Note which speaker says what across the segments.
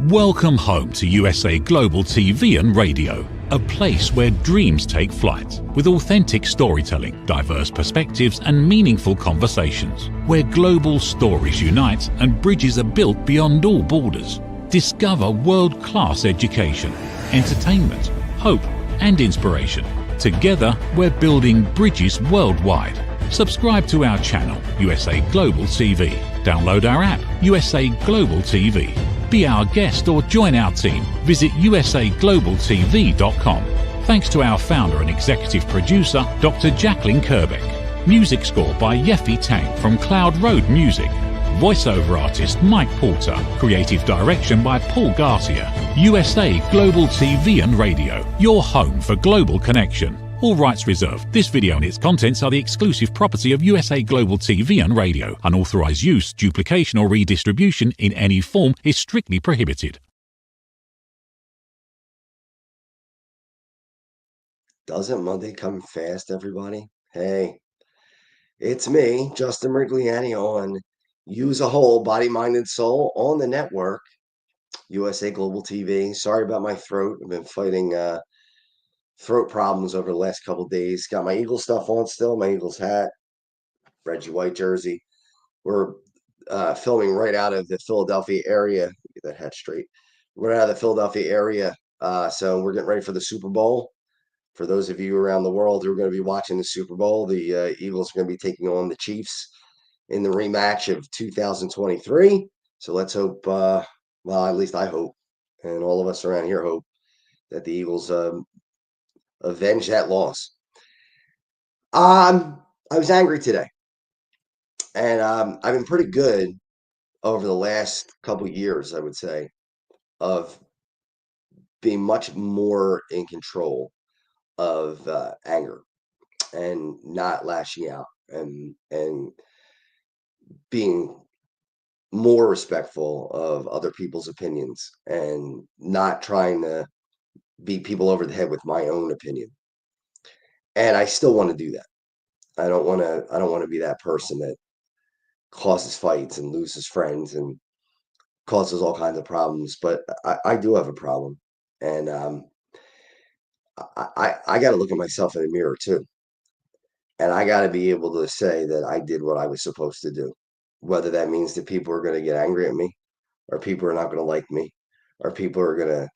Speaker 1: Welcome home to USA Global TV and Radio, a place where dreams take flight, with authentic storytelling, diverse perspectives and meaningful conversations, where global stories unite and bridges are built beyond all borders. Discover world-class education, entertainment, hope and inspiration. Together, we're building bridges worldwide. Subscribe to our channel, USA Global TV. Download our app, USA Global TV. Be our guest or join our team. Visit usaglobaltv.com. Thanks to our founder and executive producer, Dr. Jacqueline Kerbeck. Music score by Yeffy Tang from Cloud Road Music. Voiceover artist Mike Porter. Creative direction by Paul Garcia. USA Global TV and Radio, your home for global connection. All rights reserved. This video and its contents are the exclusive property of USA Global TV and Radio. Unauthorized use, duplication or redistribution in any form is strictly prohibited.
Speaker 2: Doesn't Monday come fast, everybody? Hey, it's me, Justin MIRIGLIANI, on Use a Whole, Body, Mind, and Soul on the network, USA Global TV. Sorry about my throat. I've been fighting throat problems over the last couple of days. Got my Eagle stuff on still, my Eagles hat, Reggie White jersey. We're filming right out of the Philadelphia area. Get that hat straight. We're out of the Philadelphia area, so we're getting ready for the Super Bowl. For those of you around the world who are going to be watching the Super Bowl, the Eagles are going to be taking on the Chiefs in the rematch of 2023. So let's hope, well, at least I hope, and all of us around here hope, that the Eagles avenge that loss. I was angry today, and I've been pretty good over the last couple of years, I would say, of being much more in control of anger and not lashing out and being more respectful of other people's opinions and not trying to beat people over the head with my own opinion. And I still want to do that. I don't want to be that person that causes fights and loses friends and causes all kinds of problems. But I do have a problem, and I got to look at myself in the mirror too. And I got to be able to say that I did what I was supposed to do, whether that means that people are going to get angry at me, or people are not going to like me, or people are going to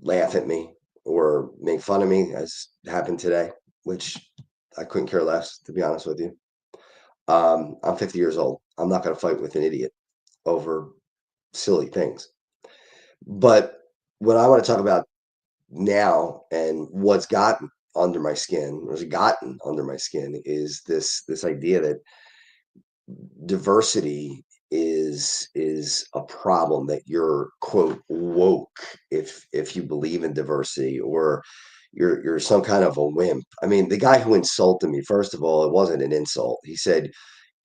Speaker 2: laugh at me or make fun of me, as happened today, which I couldn't care less, to be honest with you. I'm 50 years old. I'm not going to fight with an idiot over silly things. But what I want to talk about now, and what's gotten under my skin, is this idea that diversity is a problem, that you're, quote, woke if you believe in diversity, or you're some kind of a wimp. I mean, the guy who insulted me, first of all, it wasn't an insult. He said,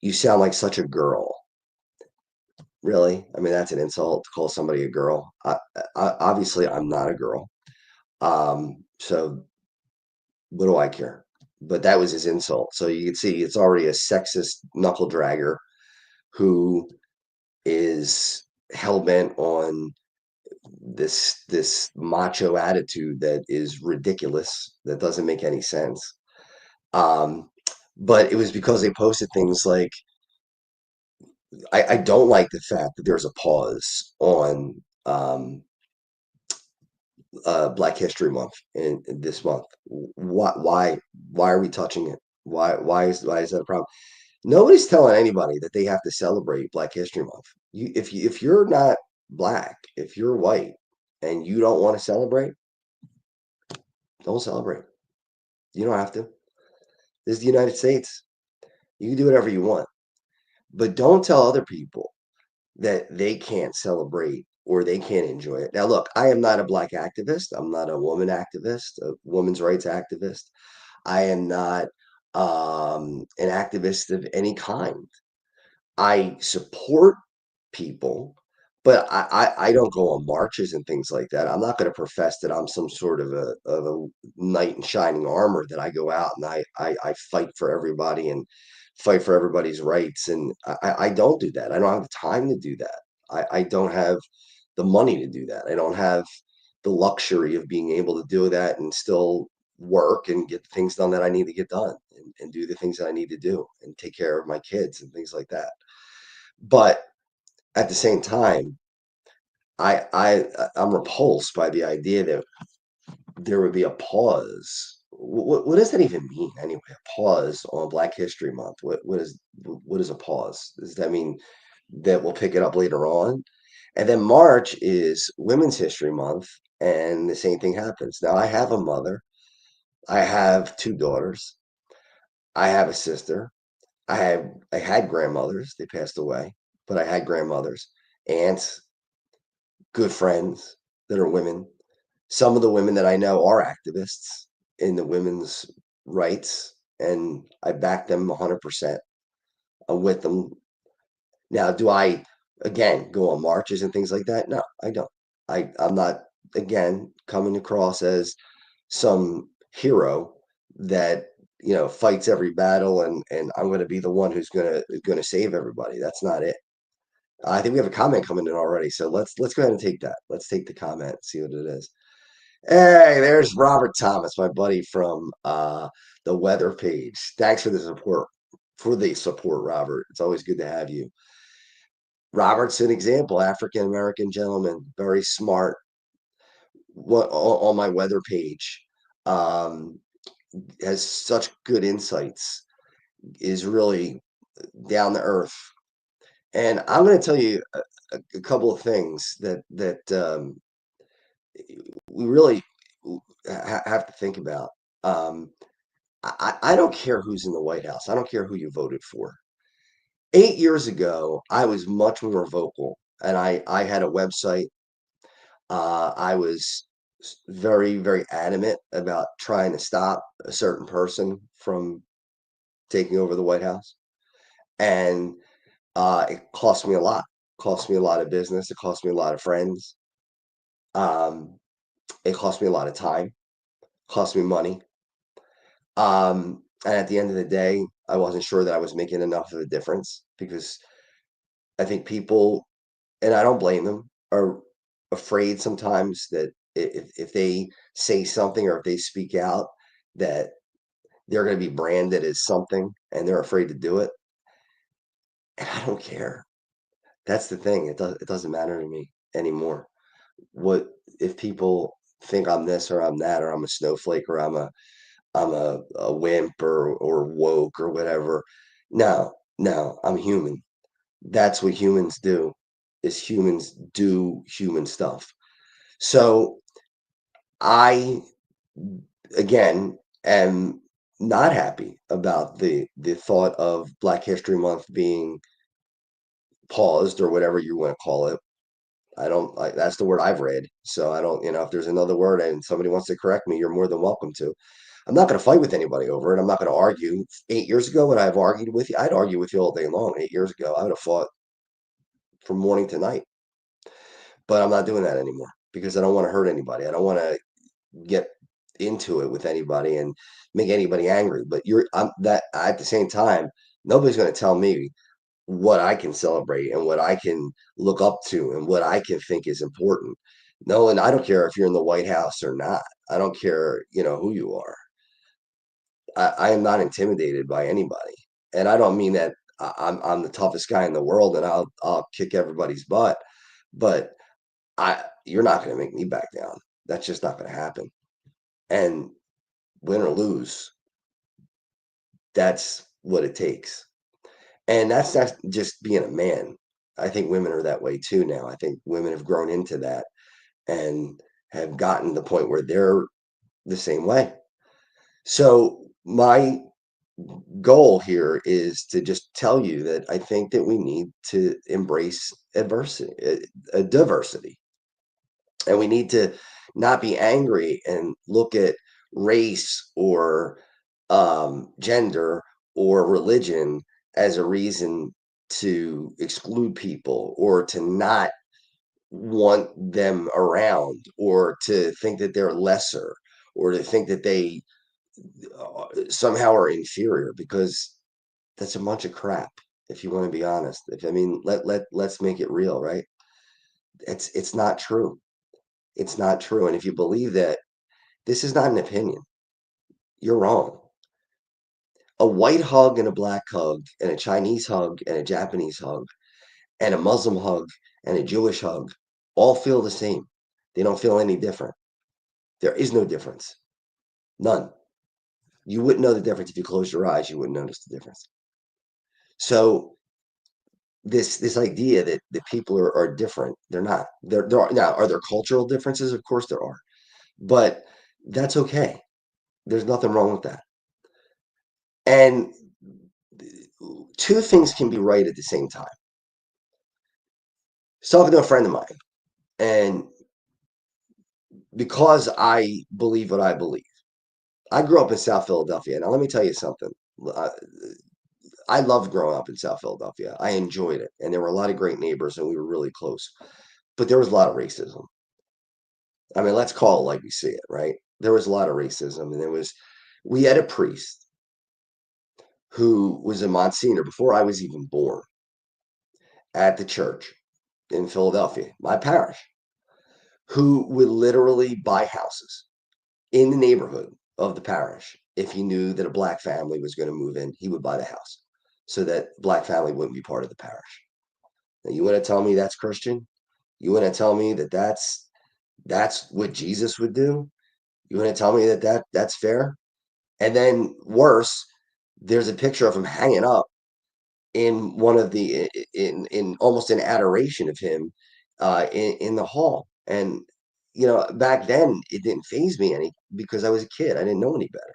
Speaker 2: "You sound like such a girl." Really? I mean, that's an insult to call somebody a girl. I obviously I'm not a girl. So what do I care? But that was his insult. So you can see it's already a sexist knuckle dragger who is hell-bent on this macho attitude that is ridiculous, that doesn't make any sense. But it was because they posted things like, I don't like the fact that there's a pause on Black History Month in this month. Why are we touching it? Why is that a problem? Nobody's telling anybody that they have to celebrate Black History Month. If you're not black, if you're white, and you don't want to celebrate, don't celebrate. You don't have to. This is the United States. You can do whatever you want, but don't tell other people that they can't celebrate or they can't enjoy it. Now, look, I am not a black activist. I'm not a woman activist, a women's rights activist. I am not an activist of any kind. I support people, but I don't go on marches and things like that. I'm not going to profess that I'm some sort of a knight in shining armor, that I go out and I fight for everybody and fight for everybody's rights. And I don't do that. I don't have the time to do that. I don't have the money to do that. I don't have the luxury of being able to do that and still work and get the things done that I need to get done, and do the things that I need to do and take care of my kids and things like that. But at the same time, I'm repulsed by the idea that there would be a pause. What does that even mean anyway? A pause on Black History Month. What is a pause? Does that mean that we'll pick it up later on? And then March is Women's History Month, and the same thing happens. Now I have a mother. I have two daughters. I have a sister. I had grandmothers. They passed away, but I had grandmothers, aunts, good friends that are women. Some of the women that I know are activists in the women's rights, and I back them 100%. I'm with them. Now, do I, again, go on marches and things like that? No, I don't. I'm not, again, coming across as some hero that, fights every battle, and I'm going to be the one who's going to save everybody. That's not it. I think we have a comment coming in already, so let's go ahead and take that. Let's take the comment, see what it is. Hey, there's Robert Thomas, my buddy from the weather page. Thanks for the support. Robert. It's always good to have you. Robert's an example, African American gentleman, very smart. What on my weather page, um, has such good insights. Is really down to earth, and I'm going to tell you a couple of things that we really have to think about. Um, I don't care who's in the White House. I don't care who you voted for. 8 years ago, I was much more vocal, and I had a website. I was very, very adamant about trying to stop a certain person from taking over the White House, and it cost me a lot. Cost me a lot of business. It cost me a lot of friends. Um, it cost me a lot of time. Cost me money. And at the end of the day, I wasn't sure that I was making enough of a difference, because I think people, and I don't blame them, are afraid sometimes that if they say something or if they speak out, that they're going to be branded as something, and they're afraid to do it. And I don't care. That's the thing. It doesn't matter to me anymore. What if people think I'm this or I'm that, or I'm a snowflake, or I'm a wimp, or woke or whatever. No, no, I'm human. That's what humans do, is humans do human stuff. So I, again, am not happy about the thought of Black History Month being paused, or whatever you want to call it. I don't like, that's the word I've read. So I don't, if there's another word and somebody wants to correct me, you're more than welcome to. I'm not going to fight with anybody over it. I'm not going to argue. 8 years ago, when I've argued with you, I'd argue with you all day long. 8 years ago, I would have fought from morning to night. But I'm not doing that anymore, because I don't want to hurt anybody. I don't want to get into it with anybody and make anybody angry. But I'm that at the same time, nobody's going to tell me what I can celebrate and what I can look up to and what I can think is important. No, and I don't care if you're in the White House or not. I don't care, who you are. I am not intimidated by anybody, and I don't mean that I'm the toughest guy in the world and I'll kick everybody's butt, but you're not going to make me back down. That's just not going to happen. And win or lose, that's what it takes. And that's not just being a man. I think women are that way too now. I think women have grown into that and have gotten to the point where they're the same way. So my goal here is to just tell you that I think that we need to embrace adversity, diversity, and we need to not be angry and look at race or gender or religion as a reason to exclude people, or to not want them around, or to think that they're lesser, or to think that they somehow are inferior, because that's a bunch of crap. If you want to be honest, if I mean, let's make it real, right? It's not true. It's not true. And if you believe that, this is not an opinion. You're wrong. A white hug and a black hug and a Chinese hug and a Japanese hug and a Muslim hug and a Jewish hug all feel the same. They don't feel any different. There is no difference. None. You wouldn't know the difference if you closed your eyes. You wouldn't notice the difference. So this idea that people are different, they're not. There are now, are there cultural differences? Of course there are, but that's okay. There's nothing wrong with that. And two things can be right at the same time. So talking to a friend of mine, and because I believe what I believe, I grew up in South Philadelphia. Now let me tell you something. I, I loved growing up in South Philadelphia. I enjoyed it, and there were a lot of great neighbors, and we were really close. But there was a lot of racism. I mean, let's call it like we see it, right? There was a lot of racism, and we had a priest who was a Monsignor before I was even born at the church in Philadelphia, my parish, who would literally buy houses in the neighborhood of the parish. If he knew that a black family was going to move in, he would buy the house so that black family wouldn't be part of the parish. Now, you want to tell me that's Christian? You want to tell me that that's what Jesus would do? You want to tell me that's fair? And then worse, there's a picture of him hanging up in one of the in almost an adoration of him in the hall. And back then it didn't faze me any because I was a kid. I didn't know any better.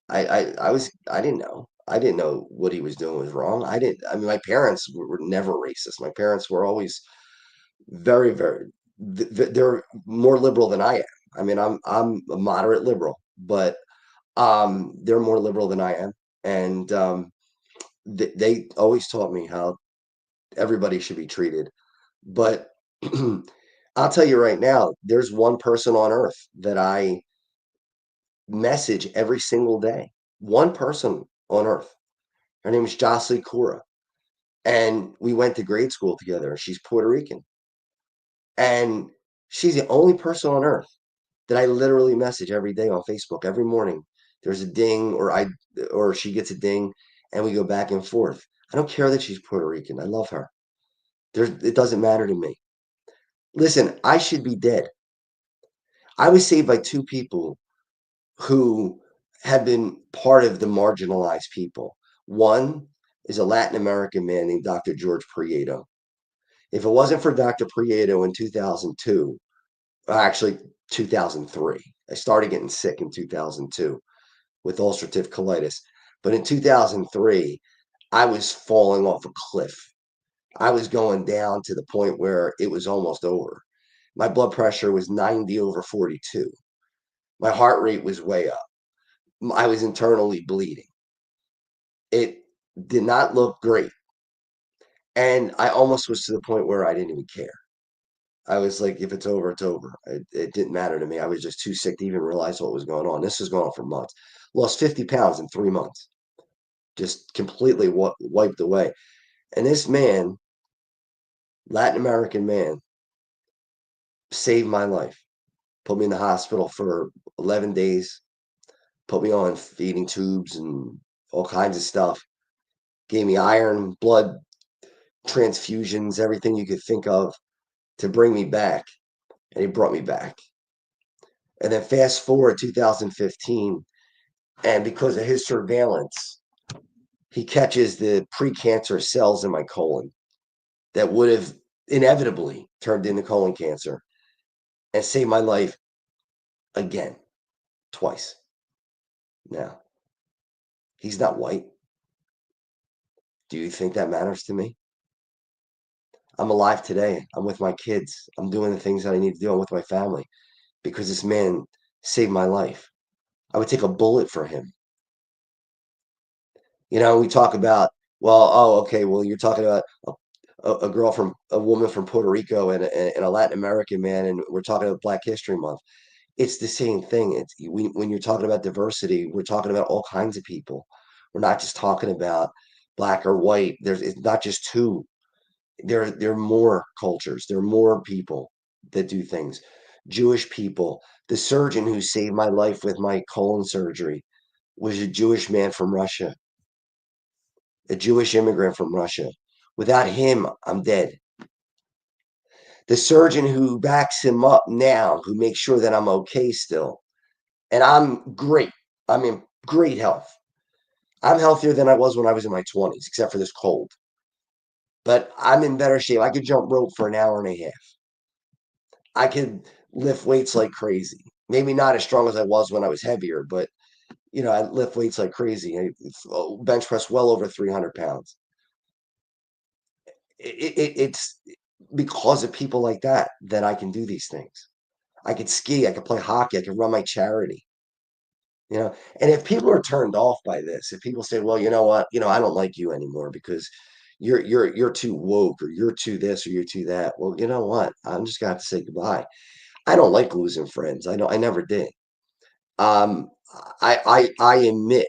Speaker 2: I didn't know. I didn't know what he was doing was wrong. I mean, my parents were never racist. My parents were always very, very, they're more liberal than I am. I mean, I'm a moderate liberal, but they're more liberal than I am. And they always taught me how everybody should be treated. But I'll tell you right now, there's one person on earth that I message every single day. One person on earth. Her name is Jocelyn Cura. And we went to grade school together. She's Puerto Rican. And she's the only person on earth that I literally message every day on Facebook. Every morning there's a ding, or she gets a ding, and we go back and forth. I don't care that she's Puerto Rican. I love her. It doesn't matter to me. Listen, I should be dead. I was saved by two people who have been part of the marginalized people. One is a Latin American man named Dr. George Prieto. If it wasn't for Dr. Prieto in 2002, actually 2003, I started getting sick in 2002 with ulcerative colitis. But in 2003, I was falling off a cliff. I was going down to the point where it was almost over. My blood pressure was 90/42. My heart rate was way up. I was internally bleeding. It did not look great. And I almost was to the point where I didn't even care. I was like, if it's over, it's over. It didn't matter to me. I was just too sick to even realize what was going on. This was going on for months. Lost 50 pounds in 3 months. Just completely wiped away. And this man, Latin American man, saved my life. Put me in the hospital for 11 days, put me on feeding tubes and all kinds of stuff. Gave me iron, blood transfusions, everything you could think of to bring me back. And he brought me back. And then fast forward 2015, and because of his surveillance, he catches the precancerous cells in my colon that would have inevitably turned into colon cancer and saved my life again, twice. Now, he's not white. Do you think that matters to me? I'm alive today. I'm with my kids. I'm doing the things that I need to do. I'm with my family because this man saved my life. I would take a bullet for him. We talk about, well, oh, okay, well, you're talking about a woman from Puerto Rico and a Latin American man, and we're talking about Black History Month. It's the same thing. When you're talking about diversity, we're talking about all kinds of people. We're not just talking about black or white. It's not just two. There are more cultures. There are more people that do things. Jewish people. The surgeon who saved my life with my colon surgery was a Jewish man from Russia, a Jewish immigrant from Russia. Without him, I'm dead. The surgeon who backs him up now, who makes sure that I'm okay still, and I'm great. I'm in great health. I'm healthier than I was when I was in my 20s, except for this cold. But I'm in better shape. I could jump rope for an hour and a half. I could lift weights like crazy. Maybe not as strong as I was when I was heavier, but I lift weights like crazy. I bench press well over 300 pounds. It's because of people like that I can do these things. I could ski, I could play hockey, I could run my charity. And if people are turned off by this, if people say, well, you know what, I don't like you anymore because you're too woke, or you're too this, or you're too that. Well, you know what? I'm just gonna have to say goodbye. I don't like losing friends. I never did. Um, I admit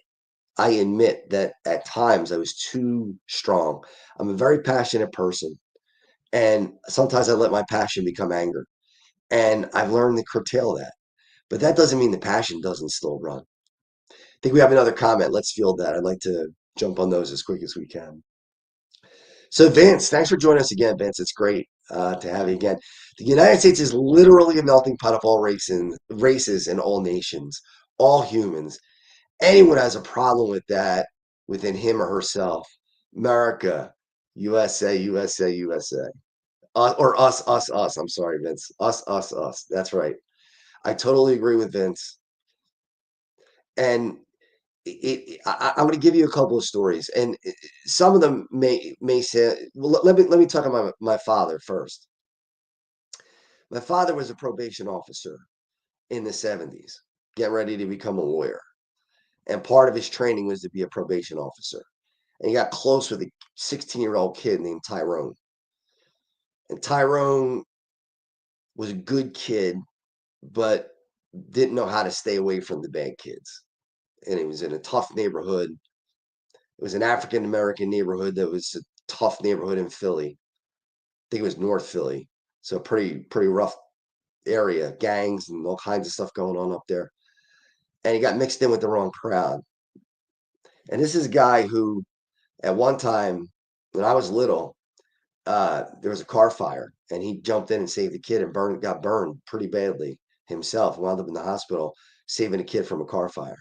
Speaker 2: that at times I was too strong. I'm a very passionate person, and sometimes I let my passion become anger. And I've learned to curtail that. But that doesn't mean the passion doesn't still run. I think we have another comment. Let's field that. I'd like to jump on those as quick as we can. So, Vince, thanks for joining us again, Vince. It's great to have you again. The United States is literally a melting pot of all races and all nations, all humans. Anyone has a problem with that within him or herself. America, USA, USA, USA. Or us, us, us. I'm sorry, Vince. Us, us, us. That's right. I totally agree with Vince. And I'm going to give you a couple of stories, and some of them may say. Well, let me talk about my father first. My father was a probation officer in the 70s, getting ready to become a lawyer, and part of his training was to be a probation officer. And he got close with a 16-year-old kid named Tyrone. And Tyrone was a good kid, but didn't know how to stay away from the bad kids. And he was in a tough neighborhood. It was an African American neighborhood that was a tough neighborhood in Philly. I think it was North Philly. So pretty rough area, gangs and all kinds of stuff going on up there. And he got mixed in with the wrong crowd. And this is a guy who, at one time, when I was little, there was a car fire, and he jumped in and saved the kid, and got burned pretty badly himself. Wound up in the hospital saving a kid from a car fire.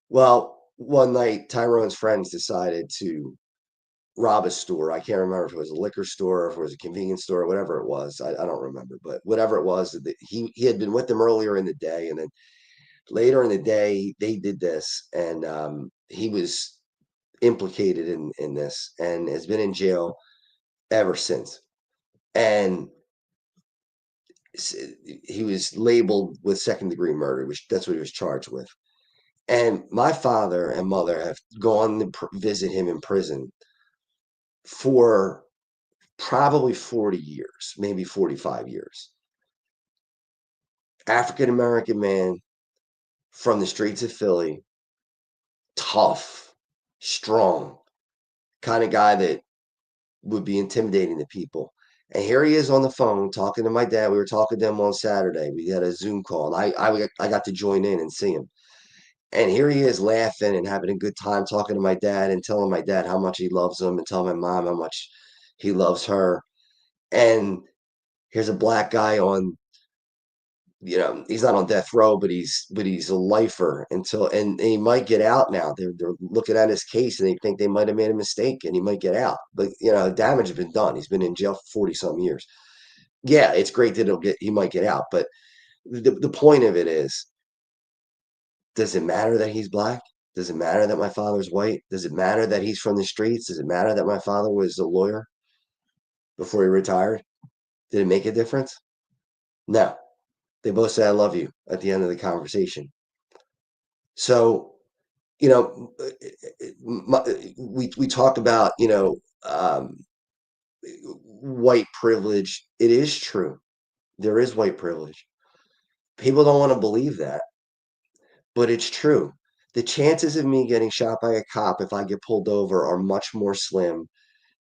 Speaker 2: Well, one night, Tyrone's friends decided to rob a store. I can't remember if it was a liquor store or if it was a convenience store or whatever it was. I don't remember, but whatever it was, he had been with them earlier in the day, and then later in the day they did this, and he was implicated in this and has been in jail ever since. And he was labeled with second-degree murder, which that's what he was charged with. And my father and mother have gone to visit him in prison for probably 40 years, maybe 45 years. African American man from the streets of Philly, tough, strong, kind of guy that would be intimidating to people. And here he is on the phone talking to my dad. We were talking to him on Saturday. We had a Zoom call, and I got to join in and see him. And here he is laughing and having a good time talking to my dad and telling my dad how much he loves him and telling my mom how much he loves her. And here's a black guy on, he's not on death row, but he's a lifer until, and he might get out now. They're looking at his case and they think they might have made a mistake and he might get out. But damage has been done. He's been in jail for 40 some years. Yeah, it's great that he might get out, but the point of it is, does it matter that he's black? Does it matter that my father's white? Does it matter that he's from the streets? Does it matter that my father was a lawyer before he retired? Did it make a difference? No. They both say I love you at the end of the conversation. So, we talk about, white privilege. It is true. There is white privilege. People don't want to believe that, but it's true. The chances of me getting shot by a cop if I get pulled over are much more slim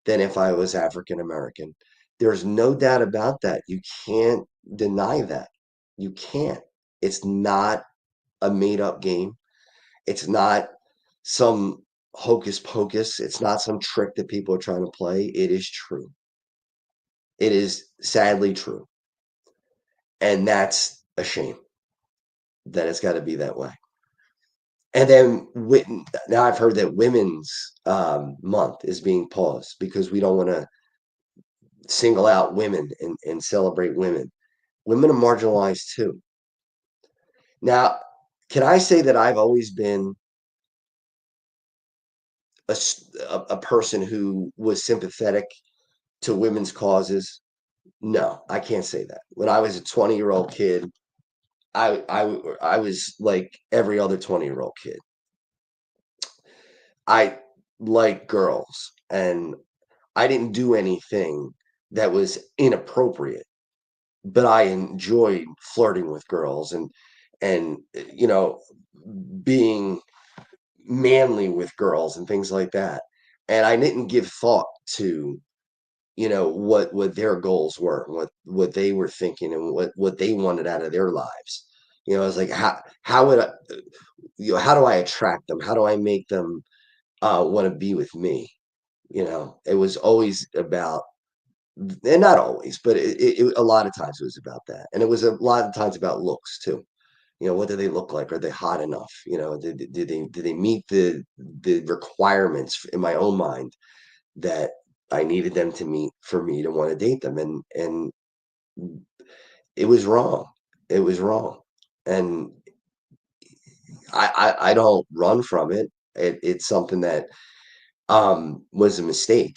Speaker 2: than if I was African American. There's no doubt about that. You can't deny that. You can't. It's not a made up game. It's not some hocus pocus. It's not some trick that people are trying to play. It is true. It is sadly true. And that's a shame that it's got to be that way. And then now I've heard that Women's Month is being paused because we don't want to single out women and celebrate women. Women are marginalized too. Now, can I say that I've always been a person who was sympathetic to women's causes? No, I can't say that. When I was a 20-year-old kid, I was like every other 20-year-old kid. I like girls, and I didn't do anything that was inappropriate, but I enjoyed flirting with girls and being manly with girls and things like that. And I didn't give thought to, what their goals were, what they were thinking and what they wanted out of their lives. I was like, how would I, how do I attract them? How do I make them want to be with me? It was always about, and not always, but a lot of times it was about that. And it was a lot of times about looks too. What do they look like? Are they hot enough? Did they meet the requirements in my own mind that I needed them to meet for me to want to date them? And it was wrong. It was wrong. And I don't run from it. It's something that was a mistake.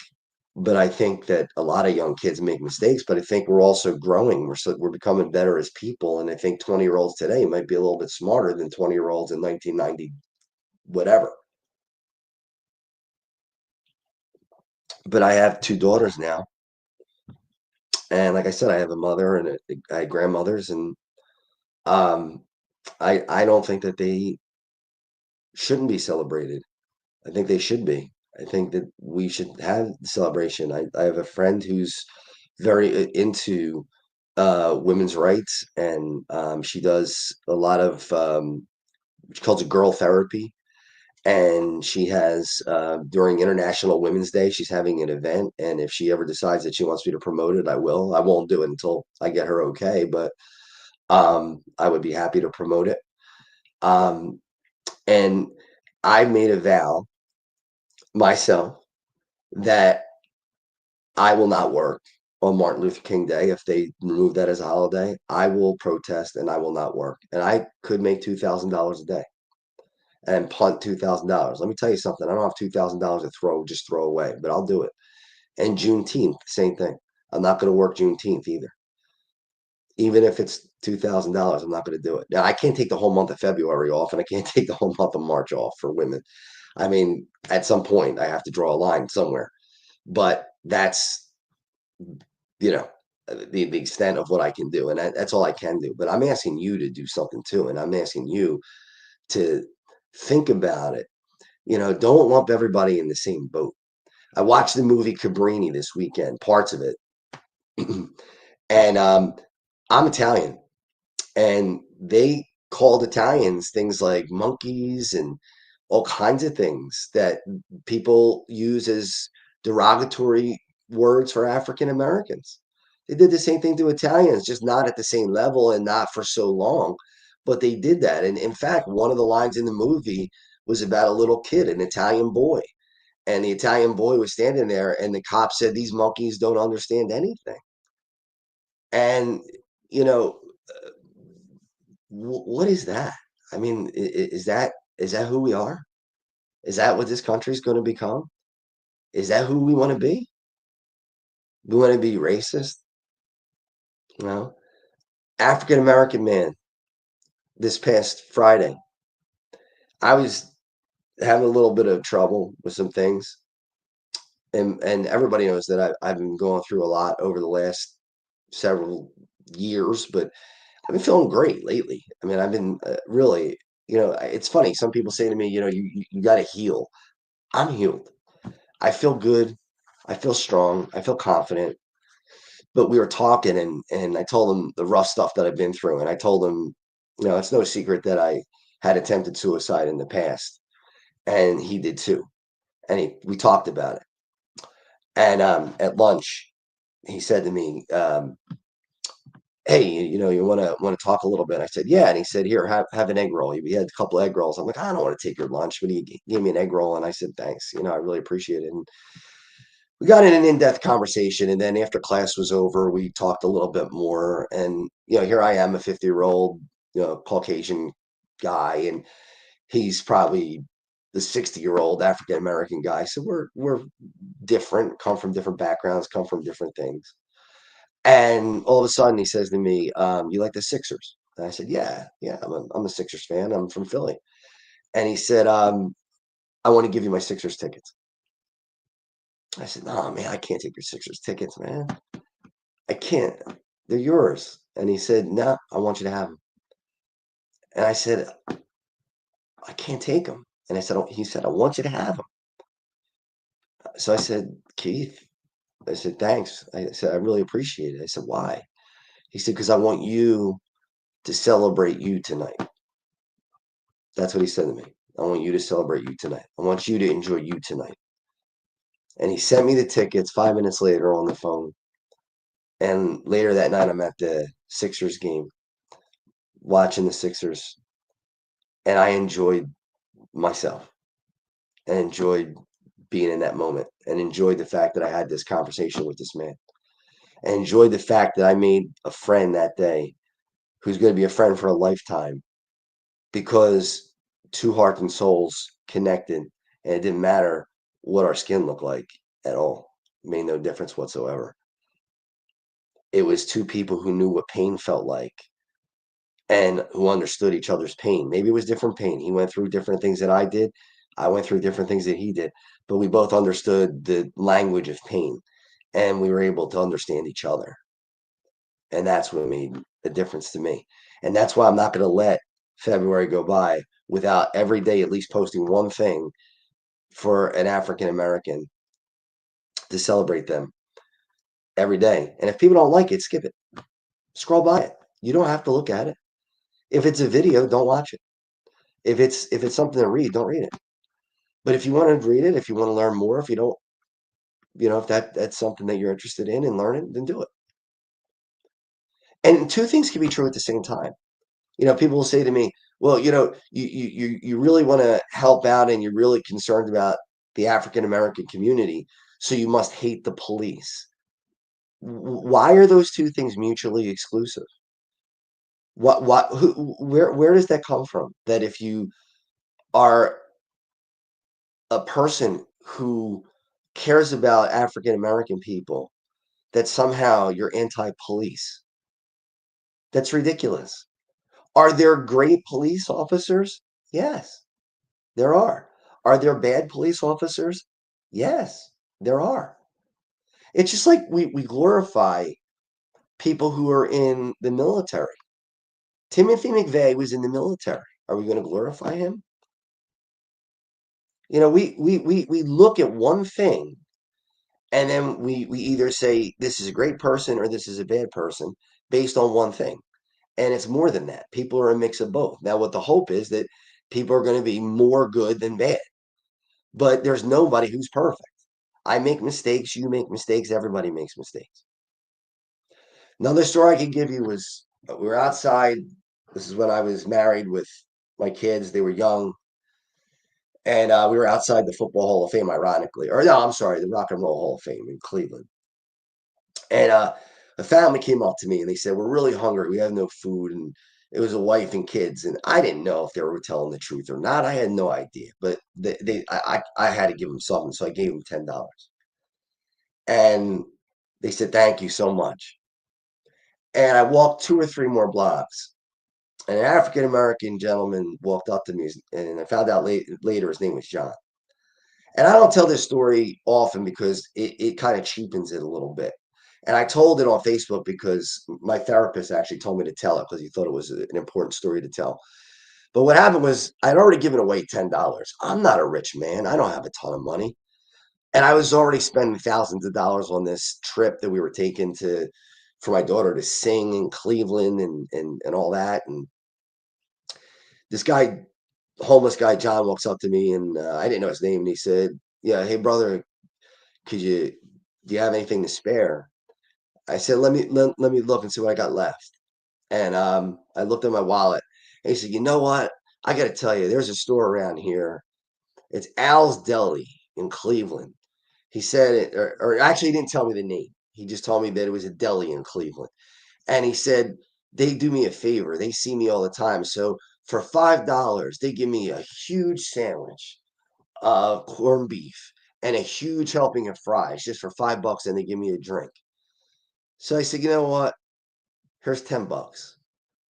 Speaker 2: But I think that a lot of young kids make mistakes, but I think we're also growing. We're becoming better as people. And I think 20-year-olds today might be a little bit smarter than 20-year-olds in 1990, whatever. But I have two daughters now. And like I said, I have a mother and I had grandmothers. And um, I don't think that they shouldn't be celebrated. I think they should be. I think that we should have the celebration. I have a friend who's very into women's rights, and she does a lot of she calls it girl therapy. And she has during International Women's Day, she's having an event. And if she ever decides that she wants me to promote it, I will. I won't do it until I get her okay, but I would be happy to promote it. Um, and I made a vow myself that I will not work on Martin Luther King Day. If they remove that as a holiday, I will protest and I will not work. And I could make $2,000 a day and punt $2,000. Let me tell you something. I don't have $2,000 to just throw away, but I'll do it. And Juneteenth, same thing. I'm not going to work Juneteenth either. Even if it's $2,000, I'm not going to do it. Now, I can't take the whole month of February off, and I can't take the whole month of March off for women. I mean, at some point, I have to draw a line somewhere. But that's you know the extent of what I can do, and that's all I can do. But I'm asking you to do something too, and I'm asking you to think about it. Don't lump everybody in the same boat. I watched the movie Cabrini this weekend, parts of it, and I'm Italian, and they called Italians things like monkeys and all kinds of things that people use as derogatory words for African Americans. They did the same thing to Italians, just not at the same level and not for so long, but they did that. And in fact, one of the lines in the movie was about a little kid, an Italian boy. And the Italian boy was standing there, and the cop said, "These monkeys don't understand anything." And, you know, what is that? I mean, is that who we are? Is that what this country is going to become? Is that who we want to be? We want to be racist? No. African American man this past Friday. I was having a little bit of trouble with some things, and everybody knows that I've been going through a lot over the last several years, but I've been feeling great lately. I mean, I've been really, it's funny. Some people say to me, you got to heal. I'm healed. I feel good. I feel strong. I feel confident. But we were talking, and I told him the rough stuff that I've been through, and I told him, it's no secret that I had attempted suicide in the past, and he did too. And we talked about it. And at lunch, he said to me, "Hey, you want to talk a little bit?" I said, "Yeah." And he said, "Here, have an egg roll." He had a couple egg rolls. I'm like, "I don't want to take your lunch," but he gave me an egg roll, and I said, "Thanks. I really appreciate it." And we got in an in-depth conversation, and then after class was over, we talked a little bit more. And here I am, a 50-year-old, Caucasian guy, and he's probably the 60-year-old African American guy. So we're different, come from different backgrounds, come from different things. And all of a sudden, he says to me, "You like the Sixers?" And I said, "Yeah, yeah, I'm a Sixers fan. I'm from Philly." And he said, "I want to give you my Sixers tickets." I said, "No, man, I can't take your Sixers tickets, man. I can't. They're yours." And he said, "No, I want you to have them." And I said, "I can't take them." And I said, he said, "I want you to have them." So I said, "Keith," I said, "thanks." I said, "I really appreciate it." I said, "Why?" He said, "Because I want you to celebrate you tonight." That's what he said to me. "I want you to celebrate you tonight. I want you to enjoy you tonight." And he sent me the tickets 5 minutes later on the phone. And later that night, I'm at the Sixers game, watching the Sixers, and I enjoyed myself and enjoyed being in that moment and enjoyed the fact that I had this conversation with this man and enjoyed the fact that I made a friend that day who's going to be a friend for a lifetime because two hearts and souls connected, and it didn't matter what our skin looked like at all. It made no difference whatsoever. It was two people who knew what pain felt like and who understood each other's pain. Maybe it was different pain. He went through different things than I did. I went through different things that he did, but we both understood the language of pain and we were able to understand each other. And that's what made a difference to me. And that's why I'm not going to let February go by without every day at least posting one thing for an African American to celebrate them every day. And if people don't like it, skip it. Scroll by it. You don't have to look at it. If it's a video, don't watch it. If it's something to read, don't read it. But if you want to read it, if you want to learn more, if you don't, if that's something that you're interested in and learn it, then do it. And two things can be true at the same time. People will say to me, "Well, you really want to help out and you're really concerned about the African American community, so you must hate the police." Why are those two things mutually exclusive? Where does that come from? That if you are a person who cares about African American people, that somehow you're anti-police. That's ridiculous. Are there great police officers? Yes, there are. Are there bad police officers? Yes, there are. It's just like we glorify people who are in the military. Timothy McVeigh was in the military. Are we going to glorify him? We look at one thing and then we either say this is a great person or this is a bad person based on one thing. And it's more than that. People are a mix of both. Now, what the hope is that people are going to be more good than bad, but there's nobody who's perfect. I make mistakes. You make mistakes. Everybody makes mistakes. Another story I could give you was we were outside. This is when I was married with my kids. They were young. And we were outside the Football Hall of Fame, ironically. Or no, I'm sorry, the Rock and Roll Hall of Fame in Cleveland. And a family came up to me and they said, "We're really hungry. We have no food." And it was a wife and kids. And I didn't know if they were telling the truth or not. I had no idea. But I had to give them something. So I gave them $10. And they said, "Thank you so much." And I walked 2 or 3 more blocks. And an African American gentleman walked up to me. And I found out later his name was John. And I don't tell this story often because it kind of cheapens it a little bit. And I told it on Facebook because my therapist actually told me to tell it because he thought it was an important story to tell. But what happened was I'd already given away $10. I'm not a rich man. I don't have a ton of money. And I was already spending thousands of dollars on this trip that we were taking for my daughter to sing in Cleveland and all that. And this guy, homeless guy, John, walks up to me, and I didn't know his name. And he said, "Yeah, hey brother, do you have anything to spare?" I said, let me look and see what I got left. And I looked at my wallet, and he said, "You know what? I got to tell you, there's a store around here. It's Al's Deli in Cleveland." He said it, or actually, he didn't tell me the name. He just told me that it was a deli in Cleveland. And he said, they do me a favor. They see me all the time. So for $5, they give me a huge sandwich of corned beef and a huge helping of fries just for $5, and they give me a drink. So I said, you know what? Here's $10.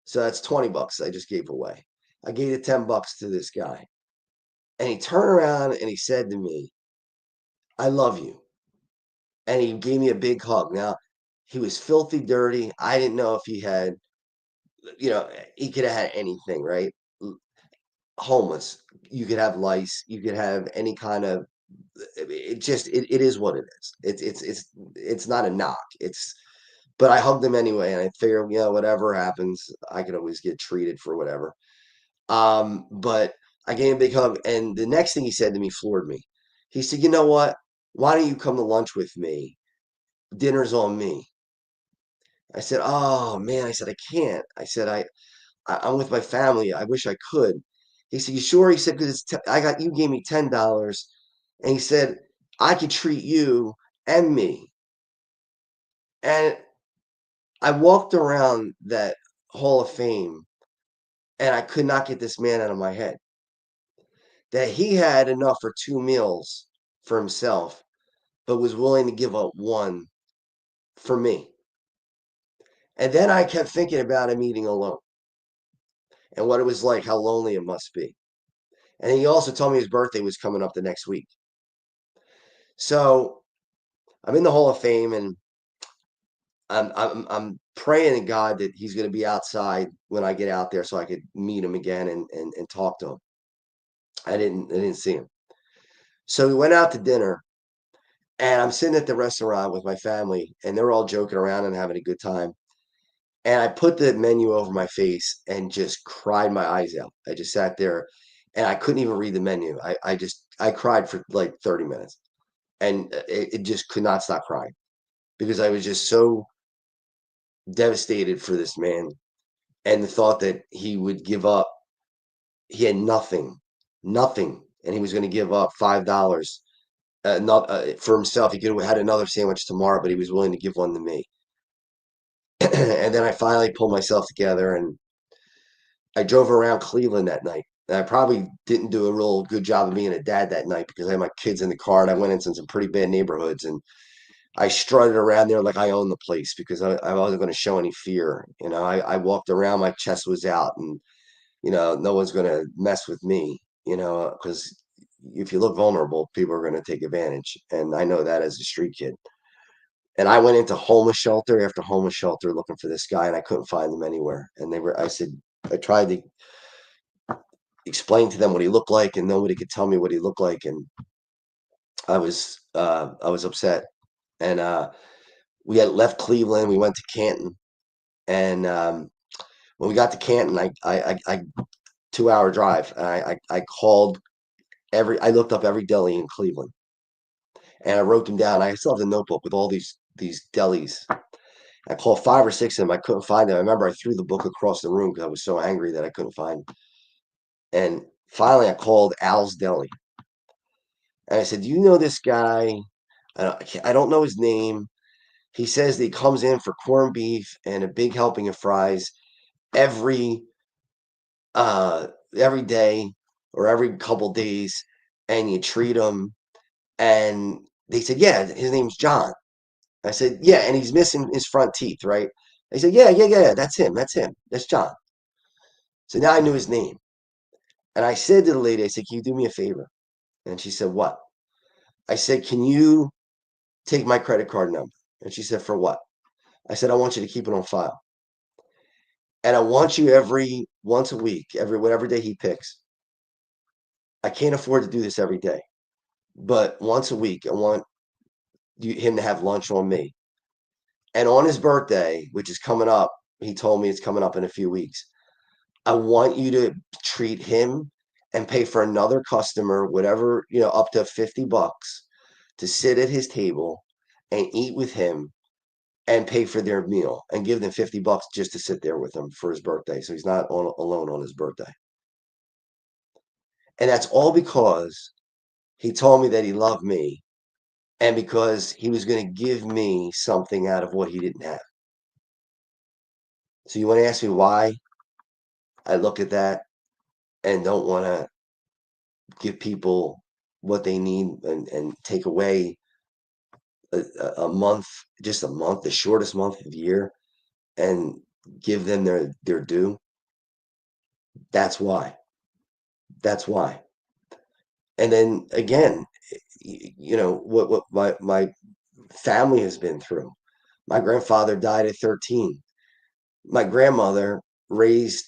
Speaker 2: So that's $20 I just gave away. I gave the $10 to this guy. And he turned around and he said to me, "I love you." And he gave me a big hug. Now, he was filthy dirty. I didn't know if he had, he could have had anything, right? Homeless. You could have lice. You could have any kind of. It is what it is. It's not a knock. But I hugged him anyway, and I figured, whatever happens, I could always get treated for whatever. But I gave him a big hug, and the next thing he said to me floored me. He said, "You know what? Why don't you come to lunch with me? Dinner's on me." I said, "Oh man," I said, "I can't." I said, I'm with my family. I wish I could." He said, "You sure?" He said, "Because I got you gave me $10, and he said I could treat you and me." And I walked around that Hall of Fame, and I could not get this man out of my head. That he had enough for 2 meals for himself, but was willing to give up one for me. And then I kept thinking about him eating alone and what it was like, how lonely it must be. And he also told me his birthday was coming up the next week. So I'm in the Hall of Fame, and I'm praying to God that he's going to be outside when I get out there, so I could meet him again and talk to him. I didn't see him. So we went out to dinner, and I'm sitting at the restaurant with my family, and they're all joking around and having a good time. And I put the menu over my face and just cried my eyes out. I just sat there, and I couldn't even read the menu. I cried for like 30 minutes, and it just could not stop crying because I was just so devastated for this man, and the thought that he would give up. He had nothing, nothing, and he was going to give up $5, not for himself. He could have had another sandwich tomorrow, but he was willing to give one to me. And then I finally pulled myself together, and I drove around Cleveland that night. And I probably didn't do a real good job of being a dad that night because I had my kids in the car, and I went into some pretty bad neighborhoods, and I strutted around there like I owned the place because I wasn't going to show any fear. I walked around, my chest was out, and no one's going to mess with me. Because if you look vulnerable, people are going to take advantage, and I know that as a street kid. And I went into homeless shelter after homeless shelter looking for this guy, and I couldn't find him anywhere. And I said, I tried to explain to them what he looked like, and nobody could tell me what he looked like. And I was upset. And we had left Cleveland. We went to Canton, and when we got to Canton, I 2 hour drive. I called I looked up every deli in Cleveland, and I wrote them down. I still have the notebook with all these delis. I called 5 or 6 of them. I couldn't find them. I remember I threw the book across the room because I was so angry that I couldn't find them. And finally, I called Al's Deli, and I said, "Do you know this guy? I don't know his name. He says that he comes in for corned beef and a big helping of fries every every day or every couple days, and you treat him." And they said, "Yeah, his name's John." I said, "Yeah, and he's missing his front teeth, right?" They said, "Yeah, yeah, yeah, that's him. That's him. That's John." So now I knew his name. And I said to the lady, I said, "Can you do me a favor?" And she said, "What?" I said, "Can you take my credit card number?" And she said, "For what?" I said, "I want you to keep it on file. And I want you every once a week, every whatever day he picks. I can't afford to do this every day. but once a week, I want him to have lunch on me. And on his birthday, which is coming up, he told me it's coming up in a few weeks. I want you to treat him and pay for another customer, whatever, up to $50 to sit at his table and eat with him and pay for their meal and give them $50 just to sit there with him for his birthday. So he's not alone on his birthday. And that's all because he told me that he loved me and because he was going to give me something out of what he didn't have. So you want to ask me why I look at that and don't want to give people what they need and take away a month, just a month, the shortest month of the year, and give them their due. That's why. That's why. And then again, what my family has been through. My grandfather died at 13. My grandmother raised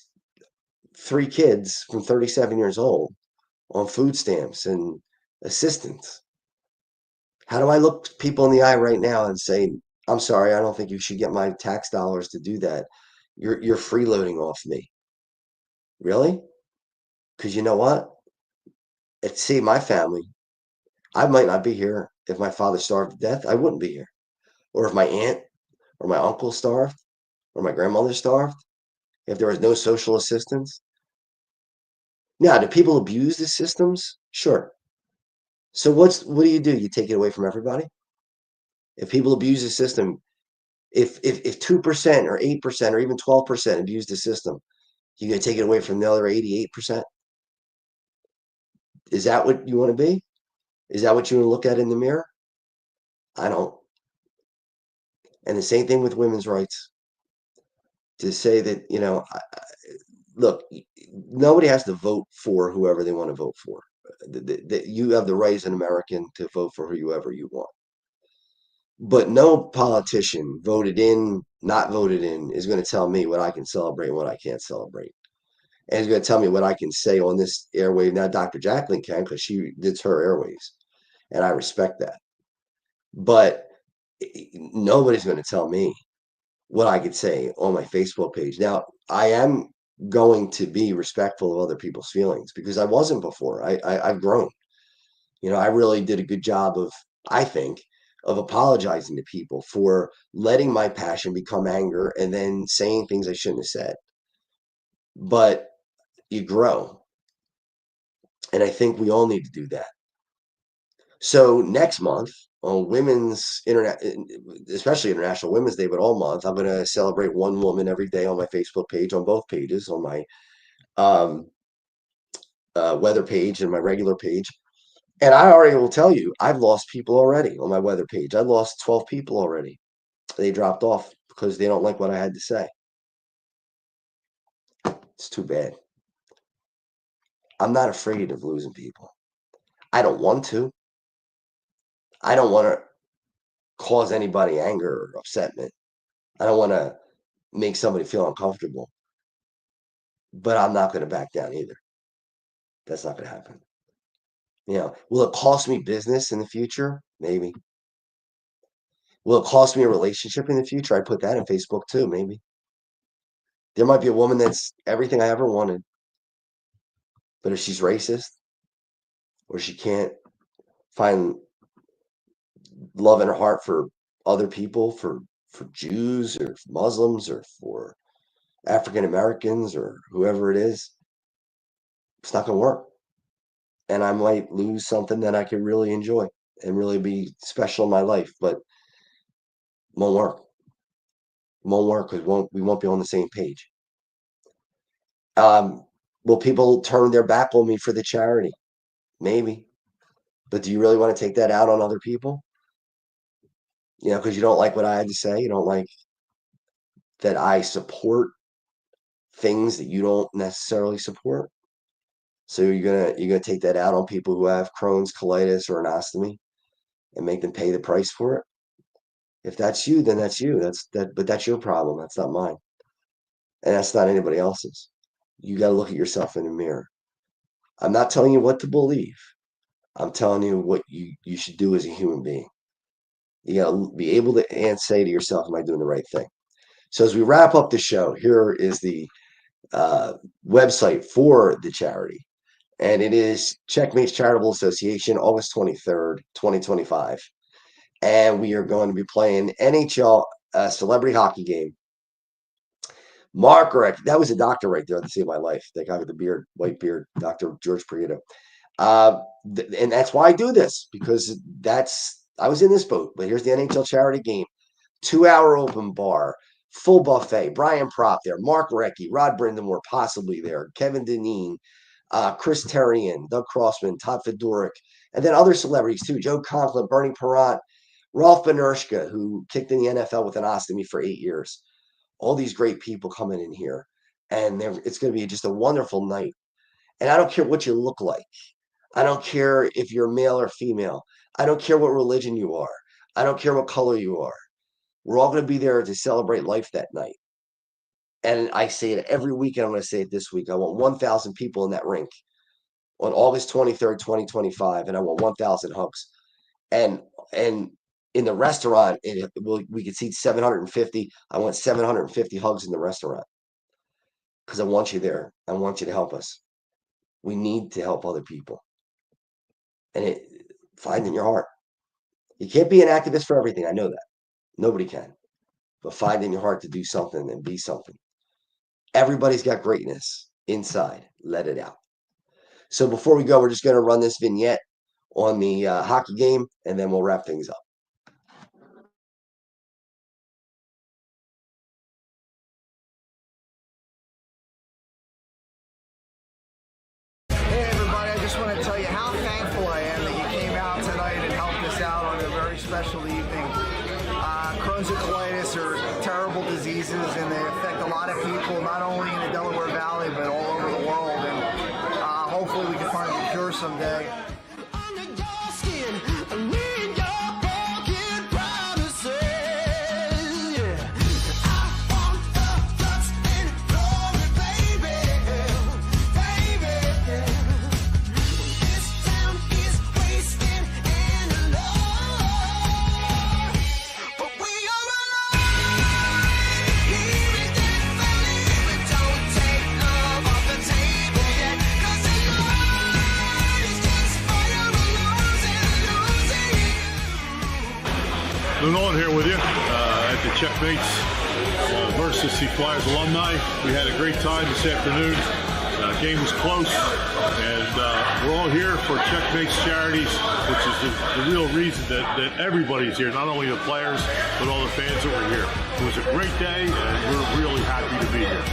Speaker 2: 3 kids from 37 years old on food stamps and assistance. How do I look people in the eye right now and say, I'm sorry, I don't think you should get my tax dollars to do that. You're freeloading off me. Really? Because you know what? It saved my family. I might not be here if my father starved to death. I wouldn't be here. Or if my aunt or my uncle starved or my grandmother starved, if there was no social assistance. Now, do people abuse the systems? Sure. So what do? You take it away from everybody? If people abuse the system, if 2% or 8% or even 12% abuse the system, you gonna take it away from the other 88%? Is that what you want to be? Is that what you want to look at in the mirror? I don't. And the same thing with women's rights. To say that, look, nobody has to vote for whoever they want to vote for. You have the right as an American to vote for whoever you want. But no politician voted in, not voted in, is going to tell me what I can celebrate and what I can't celebrate. And he's going to tell me what I can say on this airwave. Now, Dr. Jacqueline can because she did her airwaves, and I respect that. But nobody's going to tell me what I could say on my Facebook page. Now, I am going to be respectful of other people's feelings because I wasn't before. I've grown. I really did a good job of, I think, of apologizing to people for letting my passion become anger and then saying things I shouldn't have said. But you grow. And I think we all need to do that. So next month on Women's Internet, especially International Women's Day, but all month, I'm going to celebrate one woman every day on my Facebook page, on both pages, on my um, weather page and my regular page. And I already will tell you, I've lost people already on my weather page. I lost 12 people already. They dropped off because they don't like what I had to say. It's too bad. I'm not afraid of losing people. I don't want to. I don't want to cause anybody anger or upsetment. I don't want to make somebody feel uncomfortable, but I'm not going to back down either. That's not going to happen. Will it cost me business in the future? Maybe. Will it cost me a relationship in the future? I put that in Facebook too, maybe. There might be a woman that's everything I ever wanted, but if she's racist or she can't find love in her heart for other people, for Jews or Muslims or for African Americans or whoever it is, it's not going to work. And I might lose something that I could really enjoy and really be special in my life, but won't work. Won't work because we won't be on the same page. Will people turn their back on me for the charity? Maybe. But do you really want to take that out on other people? Because you don't like what I had to say. You don't like that I support things that you don't necessarily support. So you're gonna take that out on people who have Crohn's, colitis, or an ostomy, and make them pay the price for it. If that's you, then that's you. But that's your problem. That's not mine, and that's not anybody else's. You got to look at yourself in the mirror. I'm not telling you what to believe. I'm telling you what you should do as a human being. You gotta be able to and say to yourself, am I doing the right thing? So as we wrap up the show, here is the website for the charity. And it is Checkmates Charitable Association, August 23rd, 2025. And we are going to be playing NHL celebrity hockey game. Mark Rick, that was a doctor right there to save my life. That guy with the beard, white beard, Dr. George Prieto. And that's why I do this, because I was in this boat. But here's the NHL charity game. 2-hour open bar, full buffet. Brian Propp there, Mark Recchi, Rod Brindamore possibly there, Kevin Dineen, Chris Terrian, Doug Crossman, Todd Fedoruk, and then other celebrities too. Joe Conklin, Bernie Perrant, Ralph Benershka, who kicked in the NFL with an ostomy for 8 years. All these great people coming in here, and it's going to be just a wonderful night. And I don't care what you look like. I don't care if you're male or female. I don't care what religion you are. I don't care what color you are. We're all going to be there to celebrate life that night. And I say it every week, and I'm going to say it this week. I want 1,000 people in that rink on August 23rd, 2025, and I want 1,000 hugs. And in the restaurant, we could seat 750. I want 750 hugs in the restaurant because I want you there. I want you to help us. We need to help other people. And find in your heart. You can't be an activist for everything. I know that. Nobody can. But find in your heart to do something and be something. Everybody's got greatness inside. Let it out. So before we go, we're just going to run this vignette on the hockey game, and then we'll wrap things up.
Speaker 3: Hey everybody, I just want to tell you how thankful I am that you came out tonight and helped us out on a very special evening. Crohn's and colitis are terrible diseases, and they affect a lot of people, not only in the Delaware Valley, but all over the world. And hopefully we can find a cure someday.
Speaker 4: Nolan here with you at the Checkmates versus the Flyers alumni. We had a great time this afternoon. Game was close, and we're all here for Checkmates Charities, which is the real reason that everybody's here, not only the players, but all the fans that were here. It was a great day, and we're really happy to be here.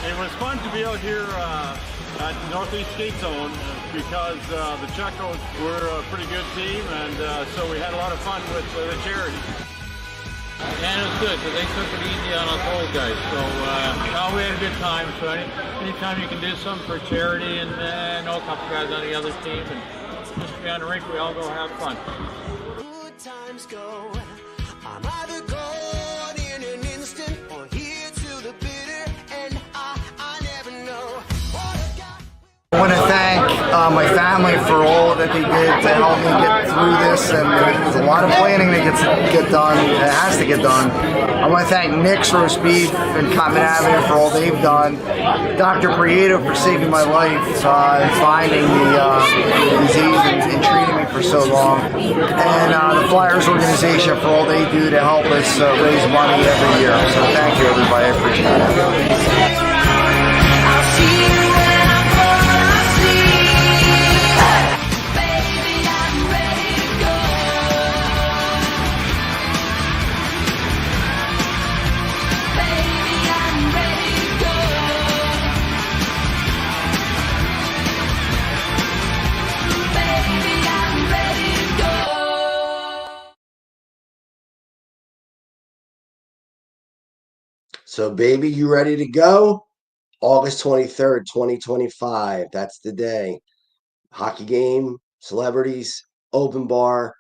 Speaker 5: It was fun to be out here at Northeast Skate Zone because the Checos were a pretty good team, and so we had a lot of fun with the charity. And it was good because they took it easy on us old guys. So we had a good time. So anytime you can do something for charity, and I know a couple guys on the other team, and just be on the rink, we all go have fun.
Speaker 6: Good times go. I'm either gone in an instant or here to the bitter, and I never know what I've got.
Speaker 3: I want to thank my family for all that they did to help me get through this, and there's a lot of planning that get done. It has to get done. I want to thank Nick's Roast Beef and Common Avenue for all they've done. Dr. Prieto for saving my life, finding the disease and treating me for so long. And the Flyers organization for all they do to help us raise money every year. So thank you everybody, I appreciate it.
Speaker 2: So, baby, you ready to go? August 23rd, 2025. That's the day. Hockey game, celebrities, open bar,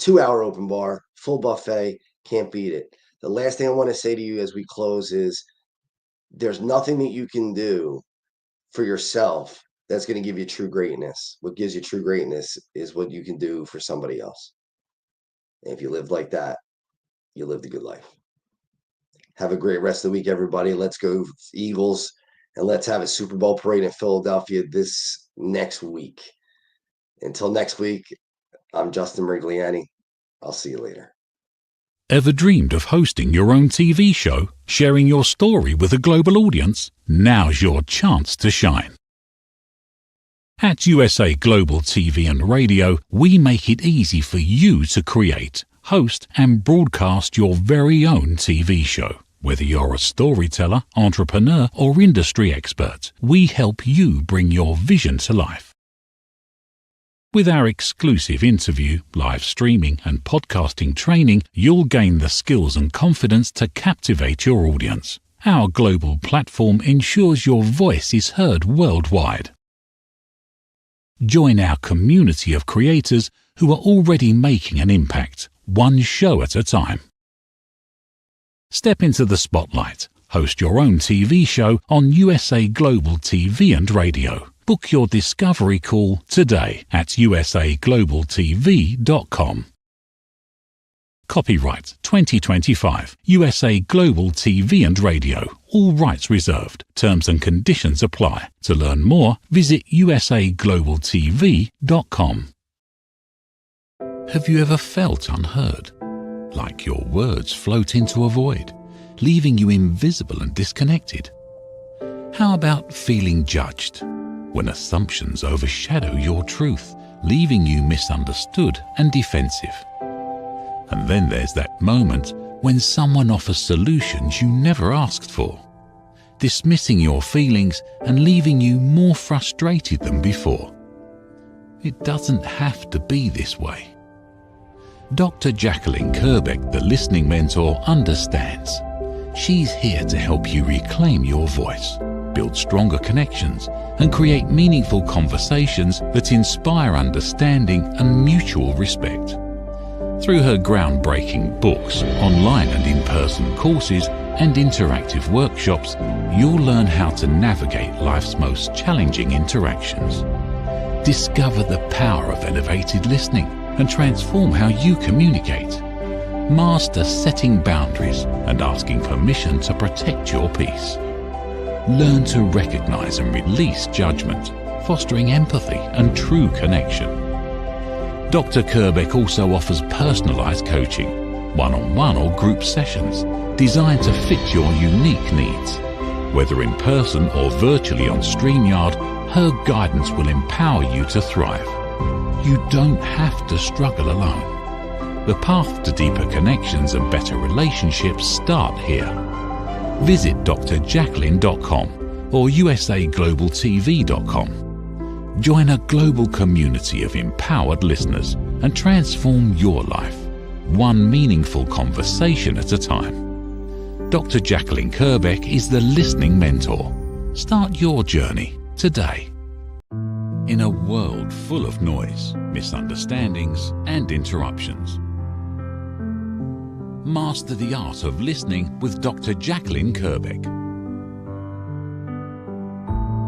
Speaker 2: 2-hour open bar, full buffet. Can't beat it. The last thing I want to say to you as we close is there's nothing that you can do for yourself that's going to give you true greatness. What gives you true greatness is what you can do for somebody else. And if you live like that, you lived a good life. Have a great rest of the week, everybody. Let's go Eagles, and let's have a Super Bowl parade in Philadelphia this next week. Until next week, I'm Justin Mirigliani. I'll see you later.
Speaker 1: Ever dreamed of hosting your own TV show, sharing your story with a global audience? Now's your chance to shine. At USA Global TV and Radio, we make it easy for you to create, host, and broadcast your very own TV show. Whether you're a storyteller, entrepreneur, or industry expert, we help you bring your vision to life. With our exclusive interview, live streaming, and podcasting training, you'll gain the skills and confidence to captivate your audience. Our global platform ensures your voice is heard worldwide. Join our community of creators who are already making an impact, one show at a time. Step into the spotlight. Host your own TV show on USA Global TV and Radio. Book your discovery call today at usaglobaltv.com. Copyright 2025 USA Global TV and Radio. All rights reserved. Terms and conditions apply. To learn more, visit usaglobaltv.com. Have you ever felt unheard? Like your words float into a void, leaving you invisible and disconnected? How about feeling judged, when assumptions overshadow your truth, leaving you misunderstood and defensive? And then there's that moment when someone offers solutions you never asked for, dismissing your feelings and leaving you more frustrated than before. It doesn't have to be this way. Dr. Jacqueline Kerbeck, the listening mentor, understands. She's here to help you reclaim your voice, build stronger connections, and create meaningful conversations that inspire understanding and mutual respect. Through her groundbreaking books, online and in-person courses, and interactive workshops, you'll learn how to navigate life's most challenging interactions. Discover the power of elevated listening and transform how you communicate. Master setting boundaries and asking permission to protect your peace. Learn to recognize and release judgment, fostering empathy and true connection. Dr. Kerbeck also offers personalized coaching, one-on-one or group sessions designed to fit your unique needs. Whether in person or virtually on StreamYard, her guidance will empower you to thrive. You don't have to struggle alone. The path to deeper connections and better relationships start here. Visit drjacqueline.com or usaglobaltv.com. Join a global community of empowered listeners and transform your life, one meaningful conversation at a time. Dr. Jacqueline Kerbeck is the listening mentor. Start your journey today. In a world full of noise, misunderstandings, and interruptions, master the art of listening with Dr. Jacqueline Kerbeck.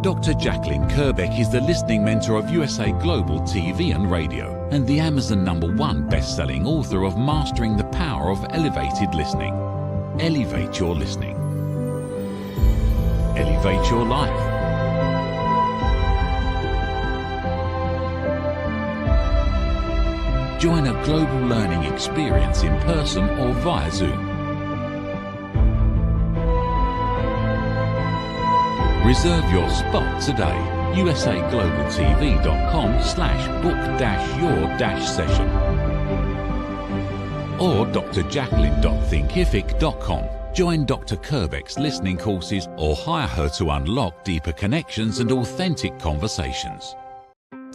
Speaker 1: Dr. Jacqueline Kerbeck is the listening mentor of USA Global TV and Radio and the Amazon #1 best-selling author of Mastering the Power of Elevated Listening. Elevate your listening. Elevate your life. Join a global learning experience in person or via Zoom. Reserve your spot today. usaglobaltv.com/book-your-session or drjacqueline.thinkific.com. Join Dr. Kerbeck's listening courses or hire her to unlock deeper connections and authentic conversations.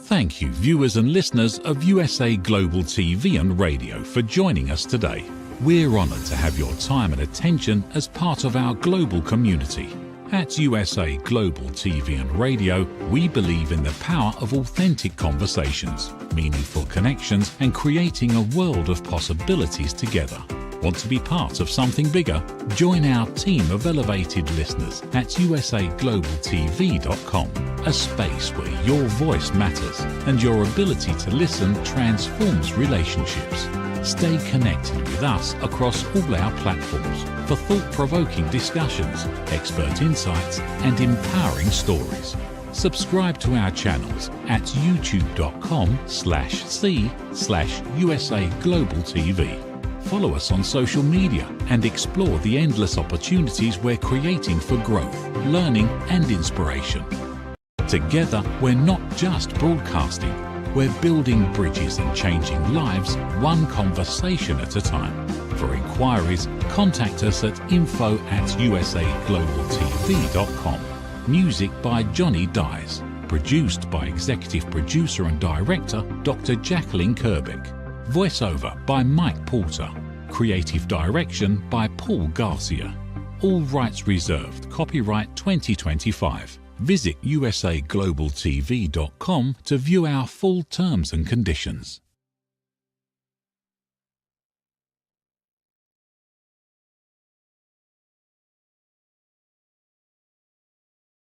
Speaker 1: Thank you, viewers and listeners of USA Global TV and Radio, for joining us today. We're honoured to have your time and attention as part of our global community. At USA Global TV and Radio, we believe in the power of authentic conversations, meaningful connections, and creating a world of possibilities together. Want to be part of something bigger? Join our team of elevated listeners at usaglobaltv.com, a space where your voice matters and your ability to listen transforms relationships. Stay connected with us across all our platforms for thought-provoking discussions, expert insights, and empowering stories. Subscribe to our channels at youtube.com/c/usaglobaltv. Follow us on social media and explore the endless opportunities we're creating for growth, learning, and inspiration. Together, we're not just broadcasting, we're building bridges and changing lives one conversation at a time. For inquiries, contact us at info@usaglobaltv.com. Music by Johnny Dies. Produced by Executive Producer and Director Dr. Jacqueline Kerbeck. Voiceover by Mike Porter. Creative Direction by Paul Garcia. All rights reserved. Copyright 2025. Visit usaglobaltv.com to view our full terms and conditions.